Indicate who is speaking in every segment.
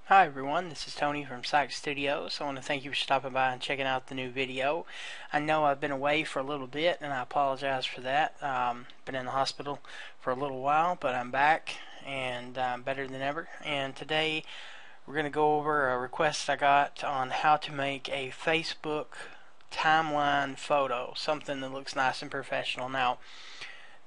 Speaker 1: Hi everyone, this is Tony from Psych Studios. I want to thank you for stopping by and checking out the new video. I know I've been away for a little bit and I apologize for that. Been in the hospital for a little while, but I'm back and I'm better than ever. And today we're going to go over a request I got on how to make a Facebook timeline photo, something that looks nice and professional. Now,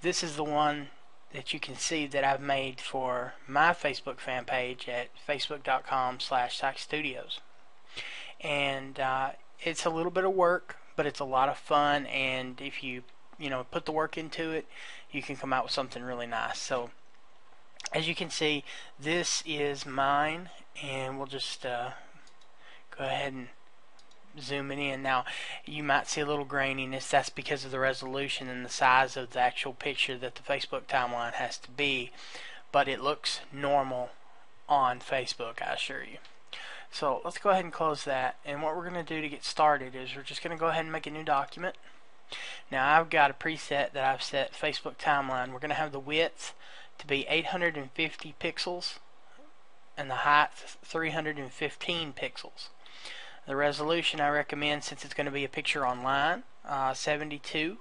Speaker 1: this is the one that you can see that I've made for my Facebook fan page at facebook.com/psychstudios. And it's a little bit of work, but it's a lot of fun, and if you put the work into it, you can come out with something really nice. So as you can see, this is mine, and we'll just go ahead and zoom it in. Now, you might see a little graininess. That's because of the resolution and the size of the actual picture that the Facebook timeline has to be, but it looks normal on Facebook, I assure you. So let's go ahead and close that, and what we're going to do to get started is we're just going to go ahead and make a new document. Now, I've got a preset that I've set Facebook timeline. We're going to have the width to be 850 pixels and the height 315 pixels. The resolution I recommend, since it's going to be a picture online, 72,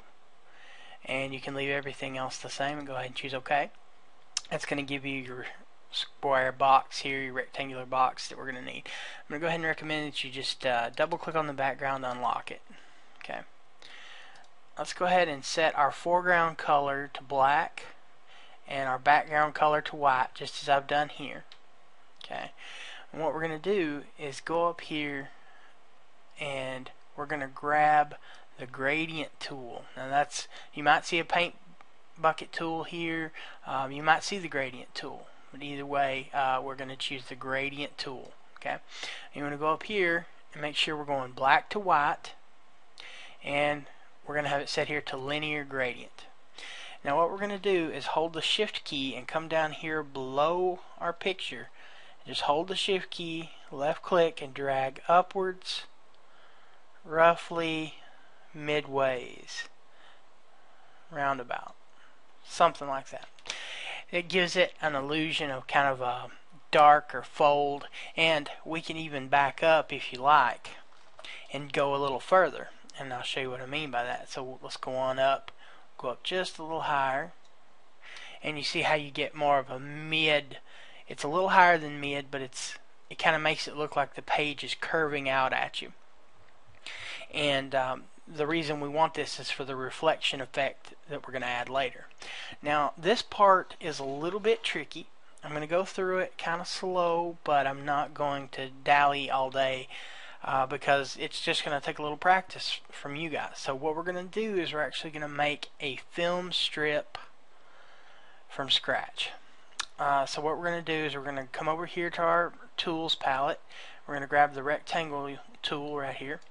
Speaker 1: and you can leave everything else the same and go ahead and choose OK. That's going to give you your square box here, your rectangular box that we're going to need. I'm going to go ahead and recommend that you just double click on the background to unlock it. Okay. Let's go ahead and set our foreground color to black and our background color to white, just as I've done here. Okay. And what we're going to do is go up here and we're going to grab the gradient tool. Now that's, you might see a paint bucket tool here, you might see the gradient tool, but either way we're going to choose the gradient tool. Okay, you want to go up here and make sure we're going black to white, and we're going to have it set here to linear gradient. Now what we're going to do is hold the shift key and come down here below our picture. Just hold the shift key, left click, and drag upwards roughly midways, roundabout, something like that. It gives it an illusion of kind of a dark or fold, and we can even back up if you like and go a little further, and I'll show you what I mean by that. So let's go on up, go up just a little higher, and you see how you get more of a mid. It's a little higher than mid, but it kind of makes it look like the page is curving out at you. And the reason we want this is for the reflection effect that we're going to add later. Now, this part is a little bit tricky. I'm going to go through it kind of slow, but I'm not going to dally all day because it's just going to take a little practice from you guys. So what we're going to do is we're actually going to make a film strip from scratch. So what we're going to do is we're going to come over here to our tools palette. We're going to grab the rectangle tool right here,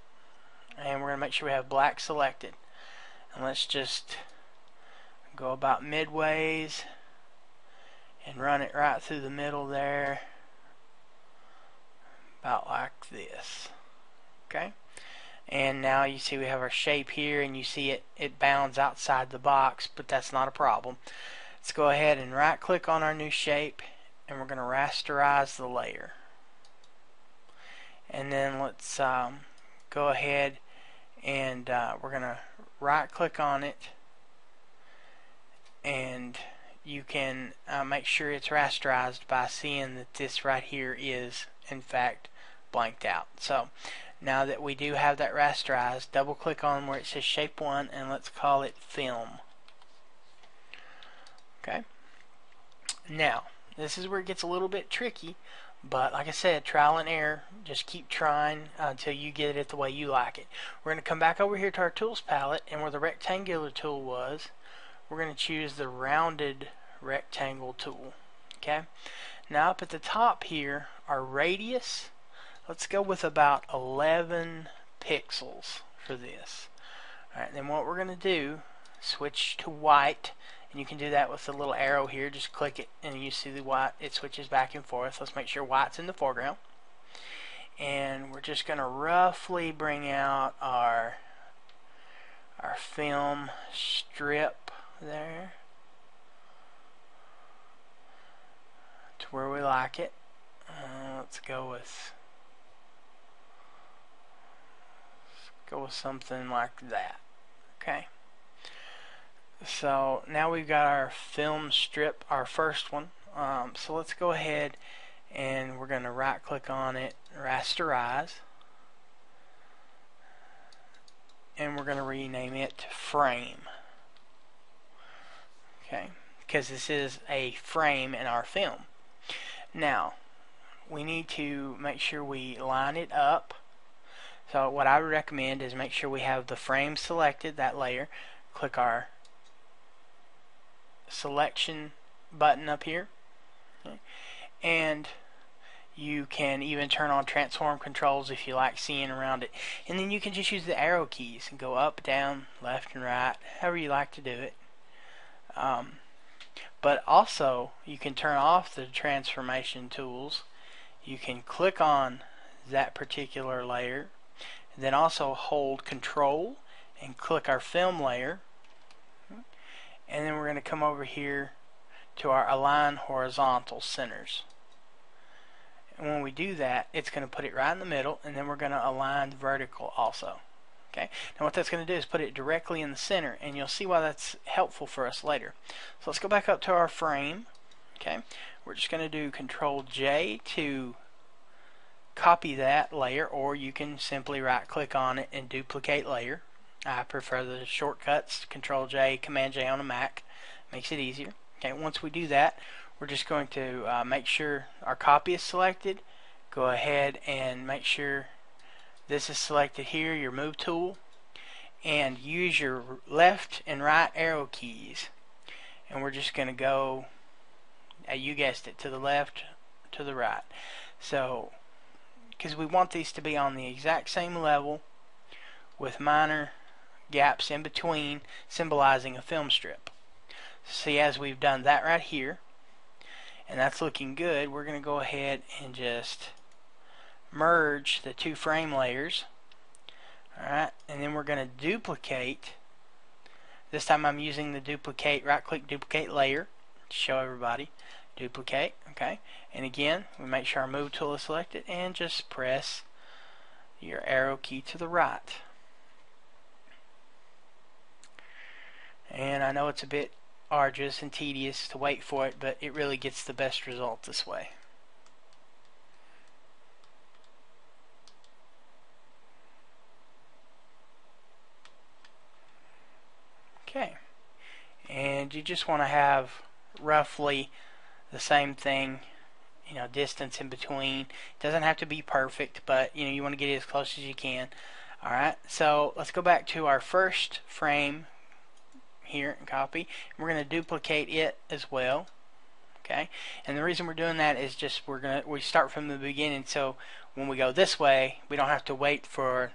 Speaker 1: and we're going to make sure we have black selected, and let's just go about midways and run it right through the middle there, about like this. Okay, and now you see we have our shape here, and you see it bounds outside the box, but that's not a problem. Let's go ahead and right click on our new shape, and we're going to rasterize the layer, and then let's go ahead and we're going to right click on it, and you can make sure it's rasterized by seeing that this right here is in fact blanked out. So now that we do have that rasterized, double click on where it says shape 1 and let's call it film. Okay, now this is where it gets a little bit tricky, but like I said, trial and error. Just keep trying until you get it the way you like it. We're going to come back over here to our tools palette, and where the rectangular tool was, we're going to choose the rounded rectangle tool. Okay, now up at the top here, our radius, let's go with about 11 pixels for this. Alright, then what we're going to do, switch to white, and you can do that with the little arrow here. Just click it and you see the white, it switches back and forth. Let's make sure white's in the foreground, and we're just going to roughly bring out our film strip there. like it. Let's go with something like that. Okay. So now we've got our film strip, our first one. So let's go ahead and we're going to right click on it, rasterize, and we're going to rename it to frame. Okay, because this is a frame in our film. Now we need to make sure we line it up. So what I would recommend is make sure we have the frame selected, that layer. Click our selection button up here, okay. And you can even turn on transform controls if you like seeing around it, and then you can just use the arrow keys and go up, down, left and right, however you like to do it. But also you can turn off the transformation tools. You can click on that particular layer, then also hold control and click our film layer, and then we're going to come over here to our align horizontal centers. And when we do that, it's going to put it right in the middle, and then we're going to align vertical also. Okay. Now what that's going to do is put it directly in the center, and you'll see why that's helpful for us later. So let's go back up to our frame. Okay. We're just going to do Control J to copy that layer, or you can simply right click on it and duplicate layer. I prefer the shortcuts, Control J, Command J on a Mac. Makes it easier. Okay, once we do that, we're just going to make sure our copy is selected. Go ahead and make sure this is selected here, your move tool, and use your left and right arrow keys. And we're just going to go, you guessed it, to the left, to the right. So because we want these to be on the exact same level with minor gaps in between, symbolizing a film strip. See, as we've done that right here, and that's looking good, we're going to go ahead and just merge the two frame layers. Alright, and then we're going to duplicate. This time I'm using the duplicate, right click duplicate layer to show everybody. Duplicate, okay, and again we make sure our move tool is selected and just press your arrow key to the right. And I know it's a bit arduous and tedious to wait for it, but it really gets the best result this way. Okay, and you just want to have roughly the same thing, you know, distance in between. It doesn't have to be perfect, but you know, you want to get it as close as you can. Alright, so let's go back to our first frame here and copy. We're going to duplicate it as well. Okay, and the reason we're doing that is just we start from the beginning, so when we go this way we don't have to wait for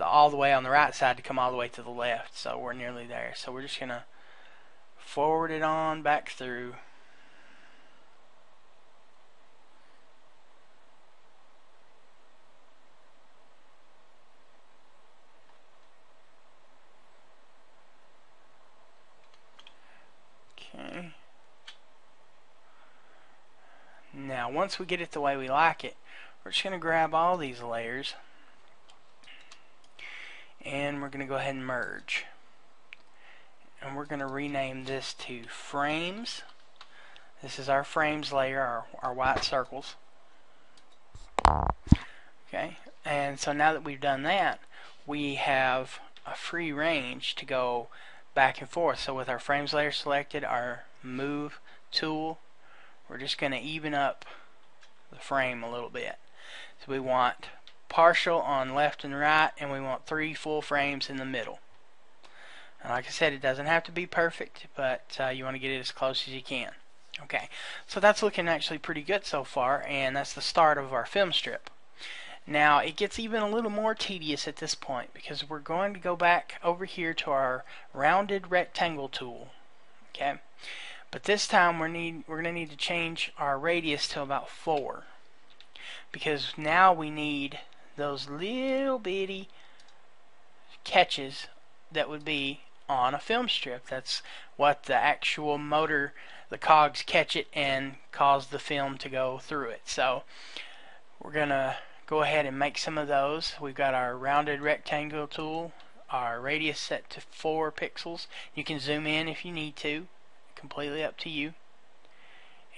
Speaker 1: all the way on the right side to come all the way to the left. So we're nearly there. So we're just going to forward it on back through. Okay. Now once we get it the way we like it, we're just going to grab all these layers and we're going to go ahead and merge. And we're going to rename this to frames. This is our frames layer, our white circles. Okay, and so now that we've done that, we have a free range to go back and forth. So with our frames layer selected, our move tool, we're just going to even up the frame a little bit. So we want partial on left and right, and we want 3 full frames in the middle. And like I said, it doesn't have to be perfect, but you want to get it as close as you can. Okay, so that's looking actually pretty good so far, and that's the start of our film strip. Now it gets even a little more tedious at this point, because we're going to go back over here to our rounded rectangle tool. Okay, but this time we're going to need to change our radius to about 4, because now we need those little bitty catches that would be on a film strip. That's what the actual motor, the cogs catch it and cause the film to go through it. So we're going to go ahead and make some of those. We've got our rounded rectangle tool, our radius set to 4 pixels. You can zoom in if you need to, completely up to you.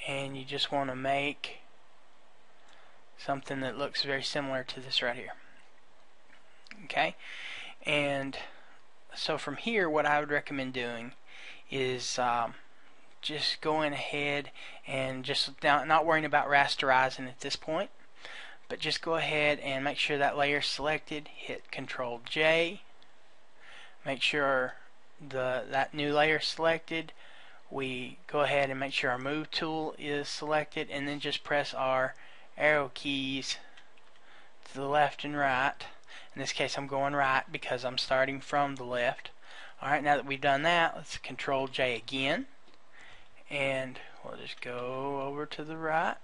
Speaker 1: And you just want to make something that looks very similar to this right here. Okay, and so from here what I would recommend doing is just going ahead and just not worrying about rasterizing at this point, but just go ahead and make sure that layer is selected, hit Control J, make sure that new layer is selected. We go ahead and make sure our move tool is selected, and then just press our arrow keys to the left and right. In this case I'm going right because I'm starting from the left. Alright, now that we've done that, let's Control J again, and we'll just go over to the right,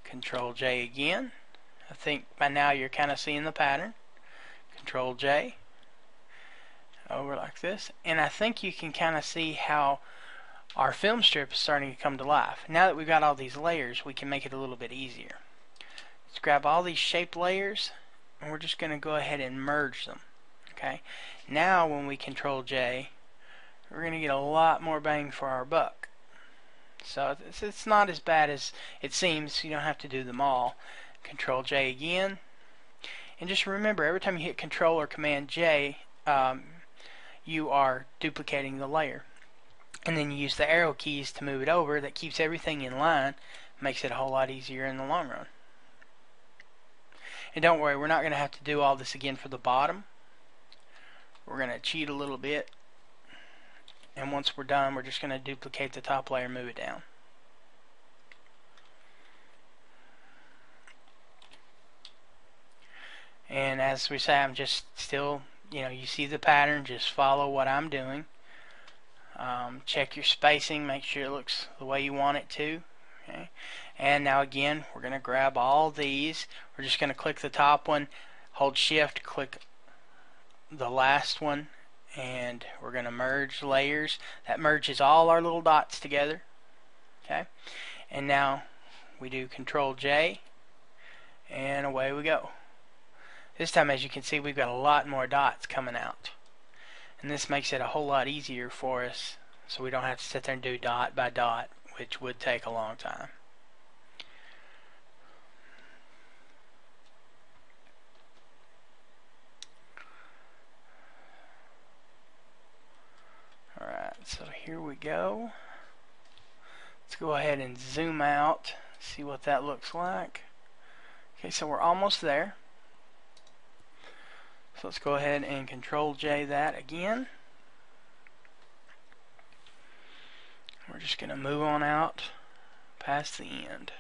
Speaker 1: Control J again. I think by now you're kind of seeing the pattern. Control J over like this, and I think you can kind of see how our film strip is starting to come to life. Now that we've got all these layers, we can make it a little bit easier. Let's grab all these shape layers and we're just going to go ahead and merge them. Okay, now when we Control J, we're going to get a lot more bang for our buck. So it's not as bad as it seems. You don't have to do them all. Control J again, and just remember, every time you hit Control or Command J, you are duplicating the layer. And then you use the arrow keys to move it over. That keeps everything in line, makes it a whole lot easier in the long run. And don't worry, we're not going to have to do all this again for the bottom. We're going to cheat a little bit, and once we're done, we're just going to duplicate the top layer and move it down. And as we say, I'm just still, you see the pattern, just follow what I'm doing. Check your spacing, make sure it looks the way you want it to. Okay. And now again, we're going to grab all these. We're just going to click the top one, hold shift, click the last one, and we're going to merge layers. That merges all our little dots together. Okay. And now we do Control J, and away we go. This time, as you can see, we've got a lot more dots coming out. And this makes it a whole lot easier for us, so we don't have to sit there and do dot by dot, which would take a long time. Alright, so here we go. Let's go ahead and zoom out, see what that looks like. Okay, so we're almost there. So let's go ahead and Control J that again. We're just going to move on out past the end.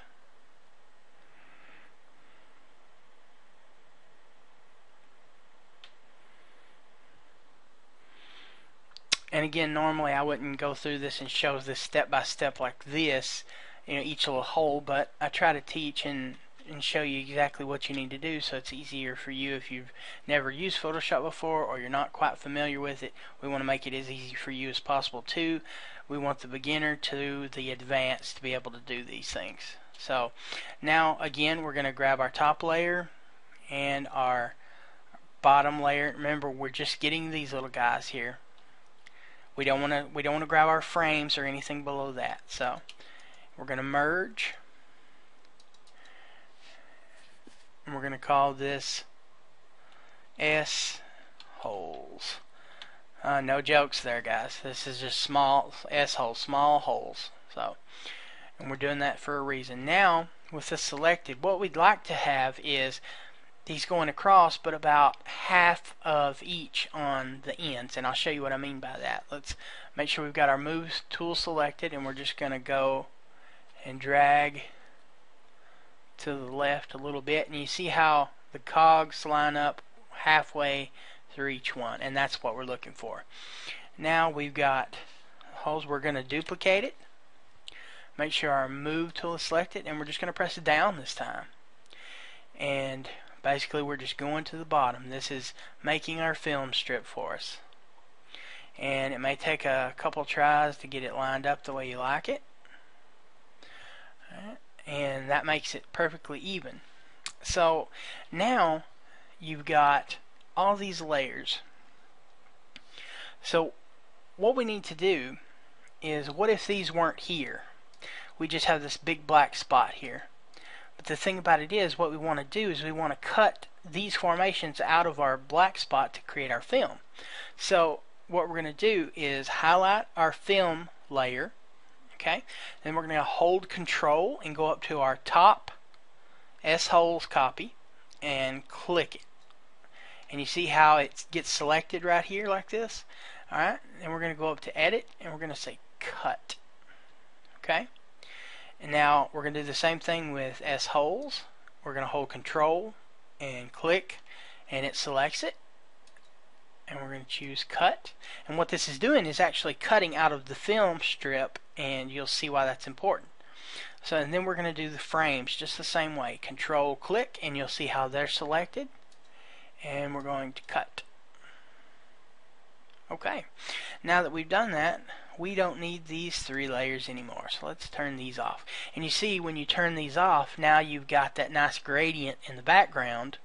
Speaker 1: And again, normally I wouldn't go through this and show this step by step like this, each little hole, but I try to teach and show you exactly what you need to do, so it's easier for you if you've never used Photoshop before or you're not quite familiar with it. We want to make it as easy for you as possible too. We want the beginner to the advanced to be able to do these things. So now again, we're going to grab our top layer and our bottom layer. Remember, we're just getting these little guys here. We don't want to grab our frames or anything below that. So we're going to merge. And we're going to call this S holes. No jokes there, guys. This is just small S holes, small holes. So, and we're doing that for a reason. Now, with this selected, what we'd like to have is these going across, but about half of each on the ends. And I'll show you what I mean by that. Let's make sure we've got our move tool selected, and we're just going to go and drag to the left a little bit, and you see how the cogs line up halfway through each one, and that's what we're looking for. Now we've got holes. We're going to duplicate it, make sure our move tool is selected, and we're just going to press it down this time, and basically we're just going to the bottom. This is making our film strip for us. and it may take a couple tries to get it lined up the way you like it. Alright, and that makes it perfectly even. So now you've got all these layers. So what we need to do is, what if these weren't here? We just have this big black spot here. But the thing about it is, what we want to do is we want to cut these formations out of our black spot to create our film. So what we're going to do is highlight our film layer, okay? Then we're going to hold Control and go up to our top S-Holes copy and click it. And you see how it gets selected right here like this? Alright, then we're going to go up to Edit and we're going to say Cut. Okay? And now we're going to do the same thing with S-Holes. We're going to hold Control and click, and it selects it. And we're going to choose Cut. And what this is doing is actually cutting out of the film strip, and you'll see why that's important. So and then we're going to do the frames just the same way. Control, click, and you'll see how they're selected. And we're going to cut. Okay, now that we've done that, we don't need these 3 layers anymore. So let's turn these off. And you see, when you turn these off, now you've got that nice gradient in the background,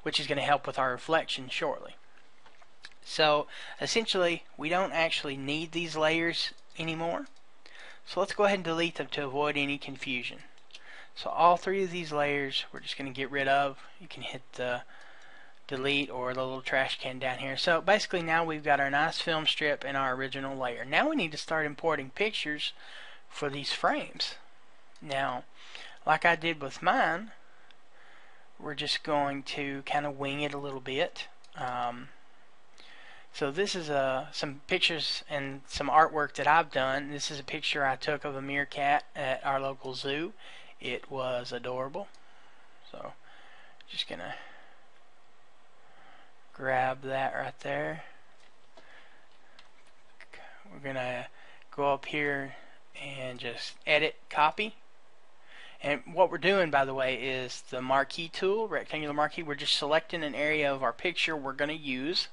Speaker 1: which is going to help with our reflection shortly. So essentially, we don't actually need these layers anymore. So let's go ahead and delete them to avoid any confusion. So all 3 of these layers we're just going to get rid of. You can hit the delete or the little trash can down here. So basically now we've got our nice film strip and our original layer. Now we need to start importing pictures for these frames. Now, like I did with mine, we're just going to kind of wing it a little bit. So this is some pictures and some artwork that I've done. This is a picture I took of a meerkat at our local zoo. It was adorable. So just gonna grab that right there. We're gonna go up here and just edit, copy. And what we're doing, by the way, is the marquee tool, rectangular marquee. We're just selecting an area of our picture we're gonna use.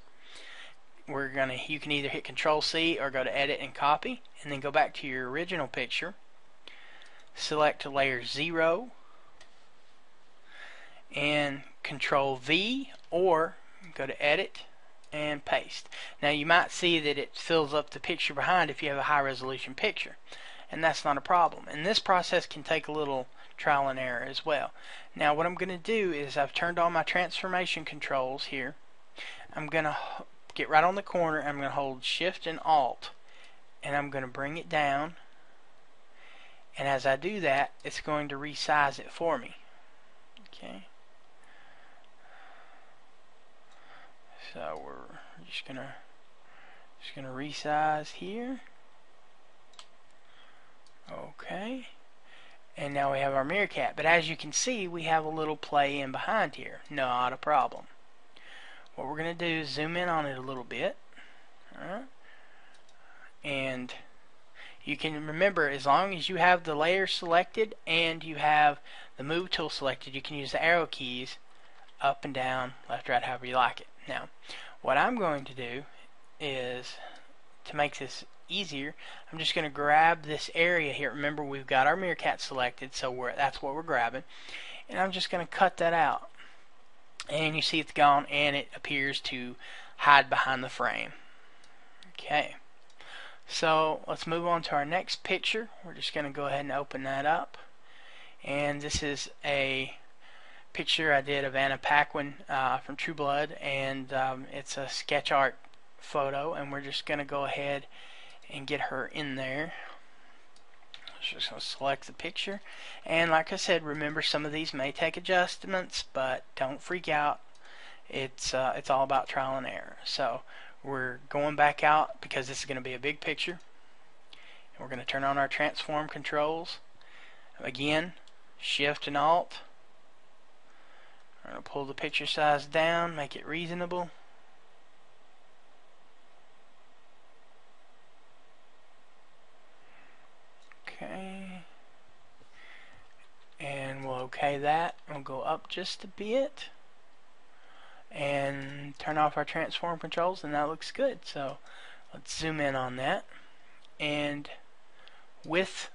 Speaker 1: You can either hit Control C or go to edit and copy, and then go back to your original picture. Select layer 0 and Control V, or go to edit and paste. Now you might see that it fills up the picture behind if you have a high resolution picture, and that's not a problem. And this process can take a little trial and error as well. Now what I'm going to do is, I've turned on my transformation controls here. I'm going to get right on the corner, and I'm going to hold Shift and Alt, and I'm going to bring it down, and as I do that, it's going to resize it for me. Okay. So we're just gonna resize here. Okay. And now we have our meerkat. But as you can see, we have a little play in behind here. Not a problem. What we're gonna do is zoom in on it a little bit. Alright. And you can remember, as long as you have the layer selected and you have the move tool selected, you can use the arrow keys up and down, left, right, however you like it. Now, what I'm going to do is, to make this easier, I'm just going to grab this area here. Remember, we've got our meerkat selected, so that's what we're grabbing. And I'm just going to cut that out. And you see it's gone, and it appears to hide behind the frame. Okay. So, let's move on to our next picture. We're just going to go ahead and open that up. And this is a picture I did of Anna Paquin from True Blood, and it's a sketch art photo, and we're just going to go ahead and get her in there. Just going to select the picture, and like I said, remember, some of these may take adjustments, but don't freak out. It's all about trial and error. So we're going back out because this is going to be a big picture, and we're going to turn on our transform controls. Again, Shift and Alt. I'm going to pull the picture size down, make it reasonable. Okay. And we'll OK that. We'll go up just a bit and turn off our transform controls, and that looks good. So Let's zoom in on that. And with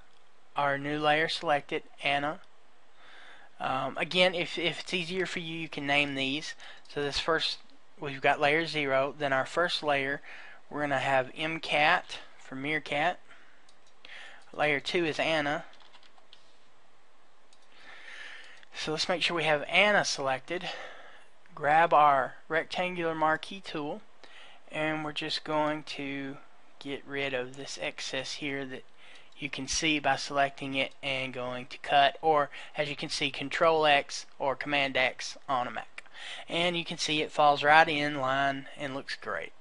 Speaker 1: our new layer selected, Anna. Again, if it's easier for you, you can name these. So this first, we've got layer 0. Then our first layer, we're going to have MCat for Meerkat. Layer 2 is Anna. So let's make sure we have Anna selected. Grab our rectangular marquee tool, and we're just going to get rid of this excess here that you can see by selecting it and going to cut, or as you can see, Control X or Command X on a Mac. And you can see it falls right in line and looks great.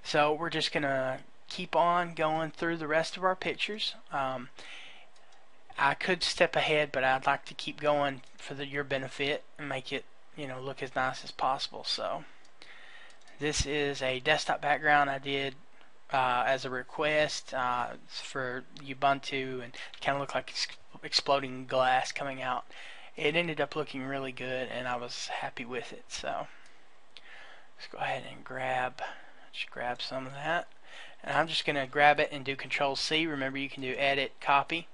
Speaker 1: So we're just going to keep on going through the rest of our pictures. I could step ahead, but I'd like to keep going for your benefit and make it, look as nice as possible. So this is a desktop background I did as a request for Ubuntu, and kind of looked like exploding glass coming out. It ended up looking really good, and I was happy with it. So let's go ahead and grab some of that, and I'm just going to grab it and do Control C. Remember, you can do Edit, Copy,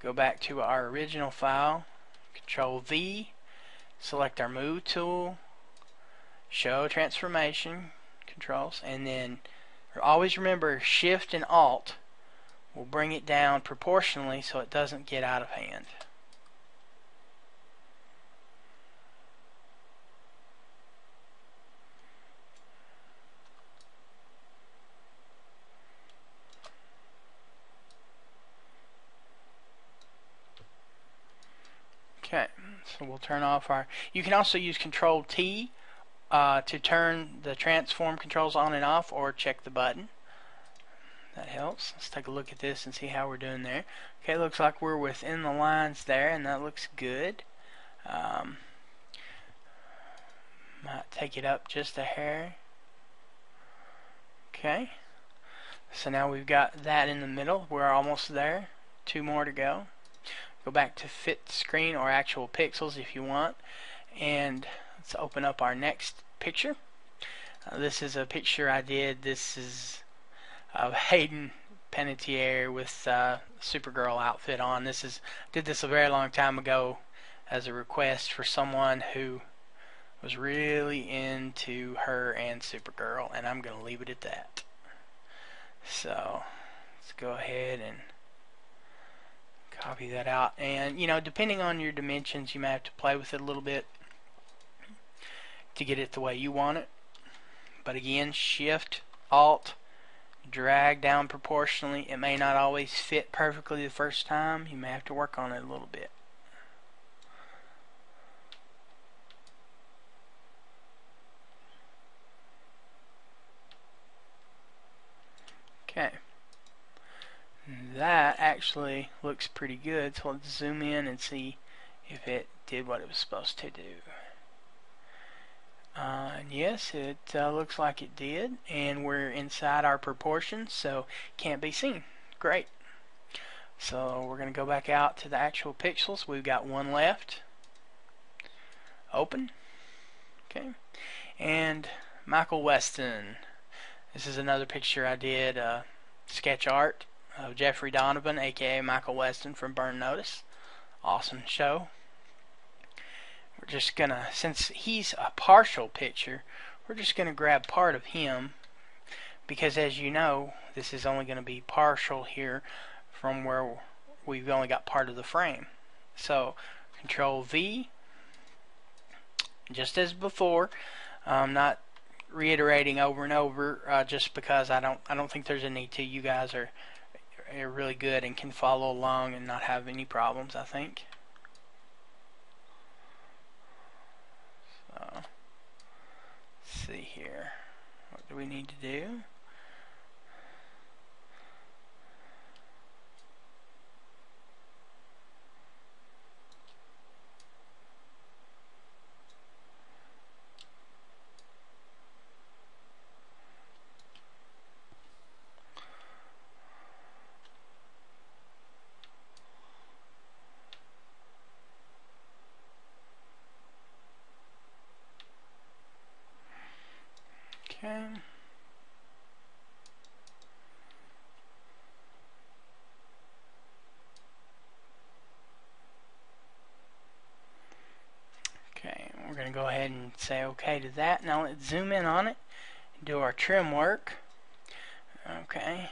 Speaker 1: go back to our original file, Control V, select our Move tool, Show Transformation Controls, and then always remember Shift and Alt will bring it down proportionally so it doesn't get out of hand. Okay, so we'll turn off our... You can also use Control T to turn the transform controls on and off, or check the button. That helps. Let's take a look at this and see how we're doing there. Okay, looks like we're within the lines there, and that looks good. Might take it up just a hair. Okay, so now we've got that in the middle. We're almost there. 2 more to go. Go back to fit screen or actual pixels if you want, and let's open up our next picture. This is a picture I did. This is of Hayden Panettiere with Supergirl outfit on. Did this a very long time ago as a request for someone who was really into her and Supergirl, and I'm going to leave it at that. So let's go ahead and copy that out, and depending on your dimensions, you may have to play with it a little bit to get it the way you want it. But again, Shift, Alt, drag down proportionally. It may not always fit perfectly the first time. You may have to work on it a little bit. Okay. That actually looks pretty good, so let's zoom in and see if it did what it was supposed to do. And yes, it looks like it did, and we're inside our proportions, so can't be seen. Great. So we're going to go back out to the actual pixels. We've got 1 left. Open. Okay. And Michael Weston. This is another picture I did, sketch art of Jeffrey Donovan, aka Michael Weston from Burn Notice. Awesome show. We're just gonna, since he's a partial picture, we're just gonna grab part of him, because as you know, this is only gonna be partial here from where we've only got part of the frame. So Control V, just as before. I'm not reiterating over and over just because I don't think there's a need to. You guys are really good and can follow along and not have any problems, I think. So let's see here. What do we need to do? Okay. going to go ahead and say OK to that. Now let's zoom in on it and do our trim work. Okay.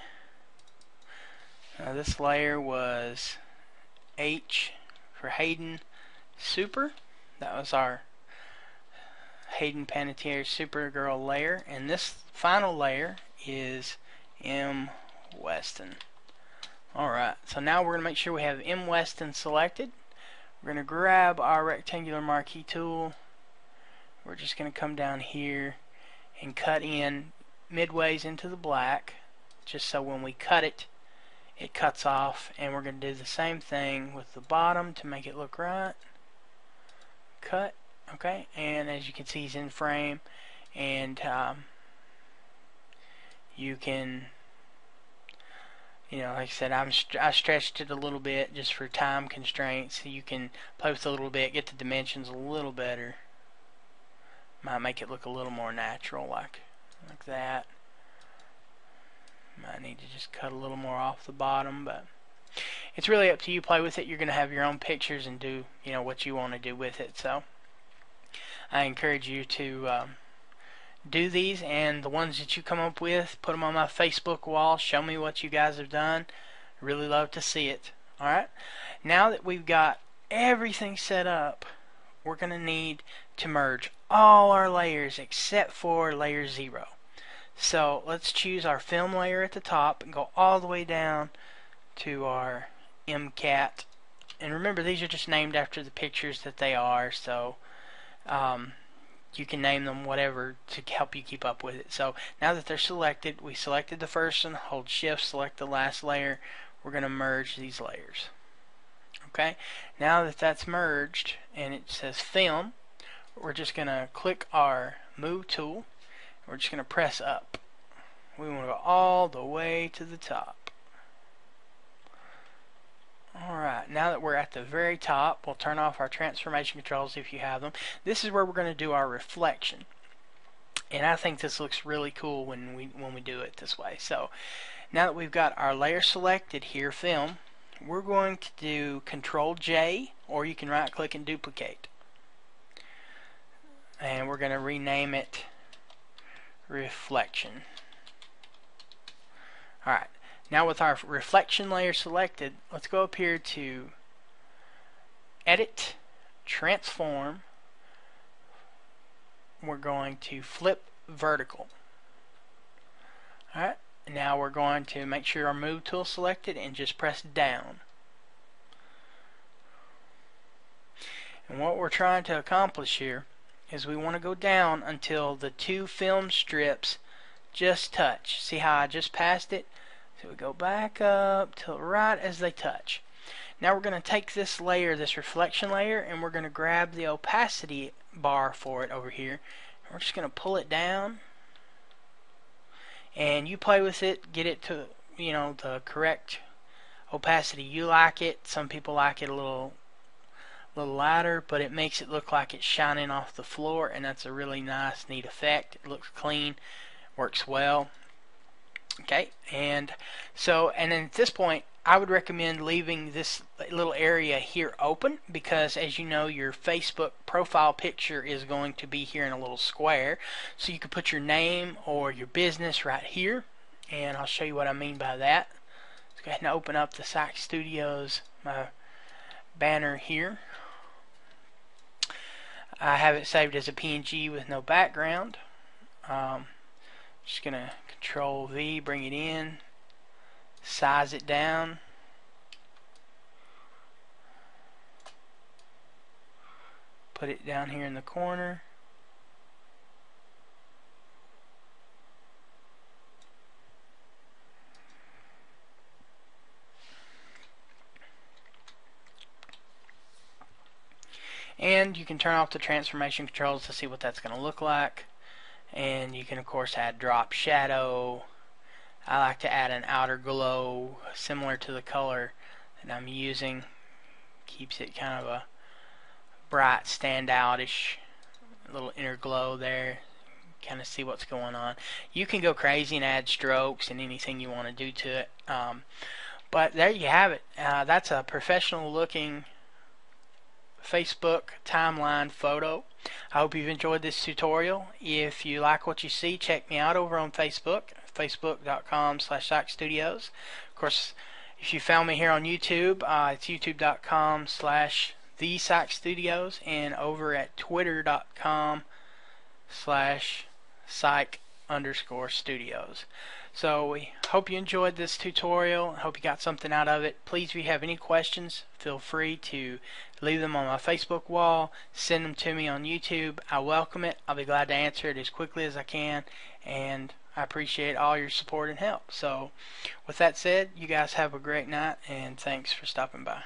Speaker 1: Now this layer was H for Hayden Super. That was our Hayden Panettiere Supergirl layer. And this final layer is M. Weston. Alright, so now we're going to make sure we have M. Weston selected. We're going to grab our rectangular marquee tool. We're just going to come down here and cut in midways into the black, just so when we cut it, it cuts off. And we're going to do the same thing with the bottom to make it look right. Cut. Okay, and as you can see, he's in frame, and you can, like I said, I stretched it a little bit just for time constraints. So you can play with it a little bit, get the dimensions a little better. Might make it look a little more natural, like that. Might need to just cut a little more off the bottom, but it's really up to you. Play with it. You're going to have your own pictures and do what you want to do with it. So I encourage you to do these, and the ones that you come up with, put them on my Facebook wall. Show me what you guys have done. Really love to see it. Alright, now that we've got everything set up, we're going to need to merge all our layers except for layer 0. So let's choose our film layer at the top and go all the way down to our MCAT. And remember, these are just named after the pictures that they are, so you can name them whatever to help you keep up with it. So now that they're selected, we selected the first one, hold shift, select the last layer. We're going to merge these layers. Okay, now that that's merged and it says film, we're just going to click our move tool. We're just going to press up. We want to go all the way to the top. Alright, now that we're at the very top, we'll turn off our transformation controls if you have them. This is where we're going to do our reflection. And I think this looks really cool when we do it this way. So now that we've got our layer selected here, film, we're going to do Control J, or you can right click and duplicate. And we're going to rename it Reflection. Alright. Now with our reflection layer selected, let's go up here to Edit, Transform. We're going to flip vertical. Alright, now we're going to make sure our move tool is selected and just press down. And what we're trying to accomplish here is we want to go down until the two film strips just touch. See how I just passed it? So we go back up till right as they touch. Now we're going to take this layer, this reflection layer, and we're going to grab the opacity bar for it over here. We're just going to pull it down, and you play with it, get it to the correct opacity you like it. Some people like it a little lighter, but it makes it look like it's shining off the floor, and that's a really nice, neat effect. It looks clean, works well. Okay, and then at this point, I would recommend leaving this little area here open, because as you know, your Facebook profile picture is going to be here in a little square, so you can put your name or your business right here, and I'll show you what I mean by that. Let's go ahead and open up the Sax Studios banner here. I have it saved as a PNG with no background. Just going to Control V, bring it in, size it down. Put it down here in the corner. And you can turn off the transformation controls to see what that's going to look like. And you can of course add drop shadow. I like to add an outer glow similar to the color that I'm using. Keeps it kind of a bright, standout-ish little inner glow there. Kind of see what's going on. You can go crazy and add strokes and anything you want to do to it. But there you have it. That's a professional looking Facebook timeline photo. I hope you've enjoyed this tutorial. If you like what you see, check me out over on Facebook, facebook.com/SykeStudios. Of course, if you found me here on YouTube, it's youtube.com/TheSykeStudios, and over at twitter.com/Syke_studios. So we hope you enjoyed this tutorial. Hope you got something out of it. Please, if you have any questions, feel free to leave them on my Facebook wall. Send them to me on YouTube. I welcome it. I'll be glad to answer it as quickly as I can. And I appreciate all your support and help. So with that said, you guys have a great night, and thanks for stopping by.